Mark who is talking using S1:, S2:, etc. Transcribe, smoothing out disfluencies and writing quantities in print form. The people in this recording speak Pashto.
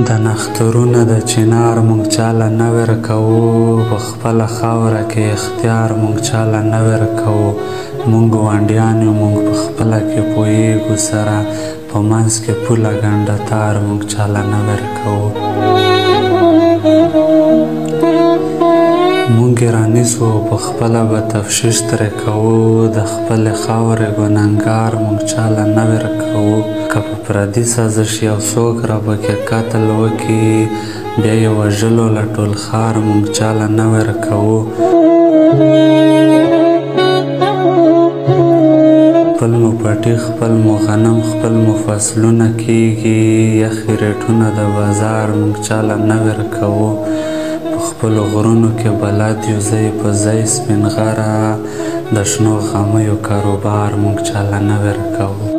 S1: د نښترونه د چنار مونږ چاله نه ورکوو، په خپله خاوره کې اختیار مونږ چاله نه ورکوو. مونږ ګاونډیان یو، مونږ په خپله کې پوهیږو سره، په منځ کې پوله ګنډه تار مونږ چاله نه ورکوو. مونږ یې رانیسو او په خپله به تفتیش ترې کوو، د خپلې خاورې ګنهګار مونږ چاله نه ورکوو. که په پردي سازش یو څوک رابکې قتل وکړي، بیا یې وژلو له ټول ښار مونږ چاله نه ورکوو. خپل مو پټي، خپل مو غنم، خپل مو فصلونه کېږي، یخې ریټونه د بازار مونږ چاله نه ورکوو. په خپلو غرونو کې بلد یو ځای په ځای سپین غره، د شنو غمیو کاروبار مونږ چاله نه ورکوو.